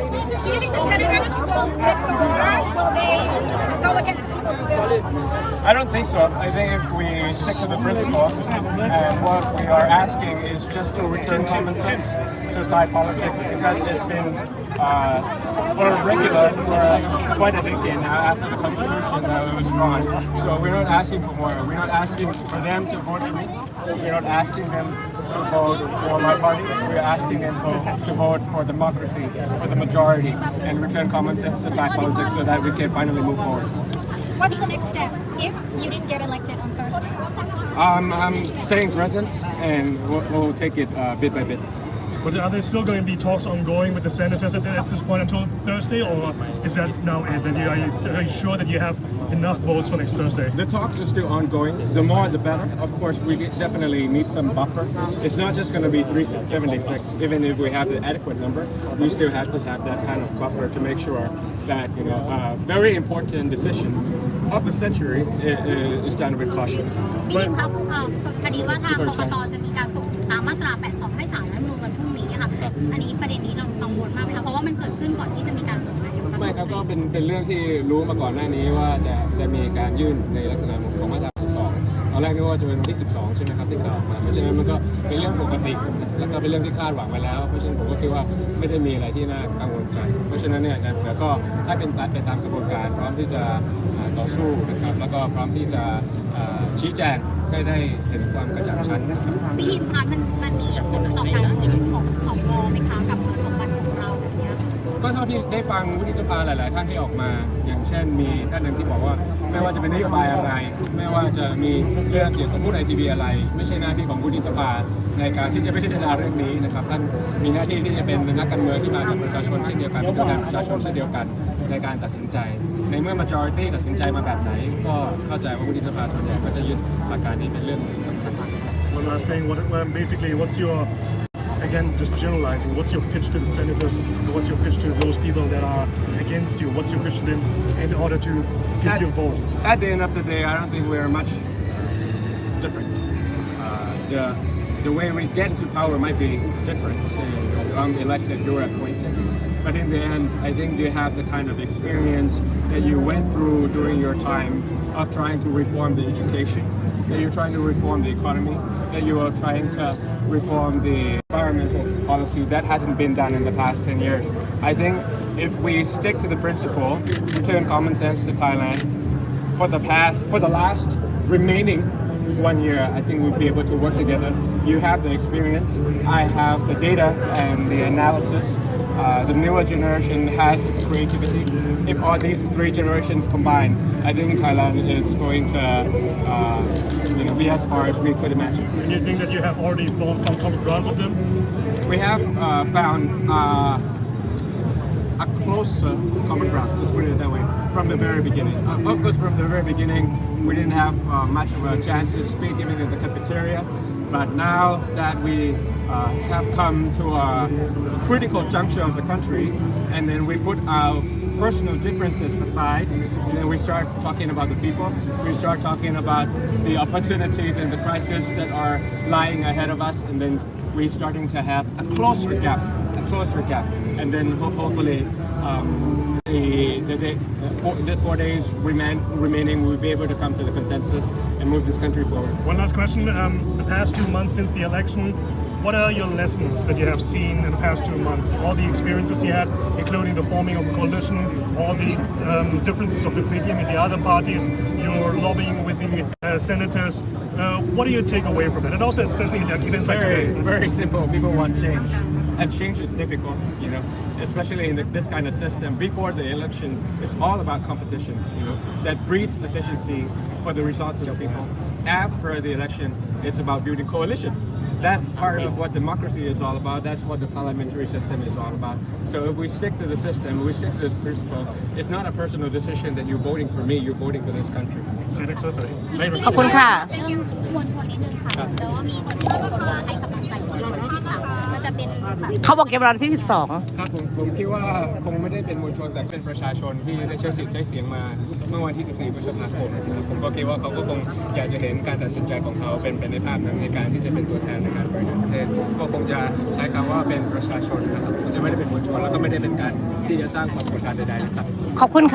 Do you think the senators will test the water? Will they go against the people's will? I don't think so. I think if we stick to the principles and what we are asking is just to return common sense to Thai politics because it's been regular for quite a decade now after the constitution that was drawn. So we're not asking for more. We're not asking for them to vote for me. We're not asking them to vote for my party. We're asking them to vote for democracy, for the majority, and return common sense to Thai politics so that we can finally move forward. What's the next step if you didn't get elected on Thursday? I'm staying present and we'll take it bit by bit. But are there still going to be talks ongoing with the senators at this point until Thursday, or is that now it? Are you sure that you have enough votes for next Thursday? The talks are still ongoing. The more, the better. Of course, we definitely need some buffer. It's not just going to be 376. Even if we have the adequate number, we still have to have that kind of buffer to make sure that a very important decision of the century is done with caution. พี่ยิมครับพอดีว่าทางกกตจะมีการส่งมาตรา 82 ให้ศาลรัฐธรรมนูญวันพรุ่งนี้ค่ะอันนี้ประเด็นนี้เรากังวลมากไหมคะเพราะว่ามันเกิดขึ้นก่อนที่จะมีการโหวตนายกรัฐมนตรี ไม่ครับก็เป็นเรื่องที่รู้มาก่อนหน้านี้ว่าจะมีการยื่นในลักษณะของมาตรา 12 ตอนแรกนึกว่าจะเป็นวันที่ 12 ใช่ไหมครับที่กล่าวมาเพราะฉะนั้นมันก็เป็นเรื่องปกติแล้วก็เป็นเรื่องที่คาดหวังไว้แล้วเพราะฉะนั้นผมก็คิดว่าไม่ได้มีอะไรที่น่ากังวลใจเพราะฉะนั้นเนี่ยแล้วก็ให้เป็นไปตามกระบวนการพร้อมที่จะต่อสู้นะครับแล้วก็พร้อมที่จะชี้แจงให้ได้เห็นความกระจ่างชัดนะครับ พี่ยิมคะมันมีผลต่อการโหวตของวไหมคะกับคุณสมบัติของเราอย่างเงี้ยก็เท่าที่ได้ฟังวุฒิสภาหลายๆท่านที่ออกมาอย่างเช่นมีท่านหนึ่งที่บอกว่าไม่ว่าจะเป็นนโยบายอะไรไม่ว่าจะมีเรื่องเกี่ยวกับผู้ในทีวีอะไรไม่ใช่หน้าที่ของวุฒิสภาในการที่จะพิจารณาเรื่องนี้นะครับท่านมีหน้าที่ที่จะเป็นนักการเมืองที่มากับประชาชนเช่นเดียวกันเป็นตัวแทนประชาชนเช่นเดียวกันในการตัดสินใจในเมื่อ majority ตัดสินใจมาแบบไหนก็เข้าใจว่าวุฒิสภาส่วนใหญ่ก็จะยึดหลักการนี้เป็นเรื่องสำคัญ One last thing, basically, what's your again, just generalizing, what's your pitch to the senators? What's your pitch to those people that are against you? What's your pitch to them in order to give you a vote? At the end of the day, I don't think we're much different. The way we get to power might be different. I'm elected, you're appointed. But in the end, I think you have the kind of experience that you went through during your time of trying to reform the education, that you're trying to reform the economy, that you are trying to reform the environmental policy that hasn't been done in the past 10 years. I think if we stick to the principle, return common sense to Thailand, for the last remaining 1 year, I think we'll be able to work together. You have the experience, I have the data and the analysis. The newer generation has creativity. If all these three generations combine, I think Thailand is going to be as far as we could imagine. Do you think that you have already found common ground with them? We have found a closer common ground, let's put it that way, from the very beginning. Of course, from the very beginning, we didn't have much of a chance to speak even in the cafeteria, but now that we have come to a critical juncture of the country, and then we put our personal differences aside, and then we start talking about the people, we start talking about the opportunities and the crises that are lying ahead of us, and then we're starting to have a closer gap, and then hopefully the 4 days remaining, we'll be able to come to the consensus and move this country forward. One last question. The past 2 months since the election, what are your lessons that you have seen in the past 2 months? All the experiences you had, including the forming of a coalition, all the differences of the PDM and the other parties, your lobbying with the senators. What do you take away from it? And also, especially like events like today. Very simple. People want change. And change is difficult, especially in this kind of system. Before the election, it's all about competition, that breeds efficiency for the results of the people. After the election, it's about building coalition. That's part of what democracy is all about. That's what the parliamentary system is all about. So if we stick to the system, we stick to this principle, it's not a personal decision that you're voting for me, you're voting for this country. See you next Thursday. ขอบคุณค่ะ มวลชนนิดนึงค่ะแต่ว่ามีคนที่บางคนมาให้กำลังใจคุณที่มันจะเป็นแบบ เขาบอกเก็บวันที่ ครับผมคิดว่าคงไม่ได้เป็นมวลชนแต่เป็นประชาชนที่ได้ใช้สิทธิ์ใช้เสียงมาเมื่อวันที่ 14 พฤษภาคมนะครับผมก็คิดว่าเขาก็คงอยากจะเห็นการตัดสินใจของเขาเป็นไปในภาพนั้นในการที่จะเป็นตัวแทนในการบริหารประเทศก็คงจะใช้คำว่าเป็นประชาชนนะครับจะไม่ได้ เป็นมวลชนแล้วก็ไม่ได้เป็นการที่จะสร้างความกดดันใดๆนะครับ ขอบคุณค่ะ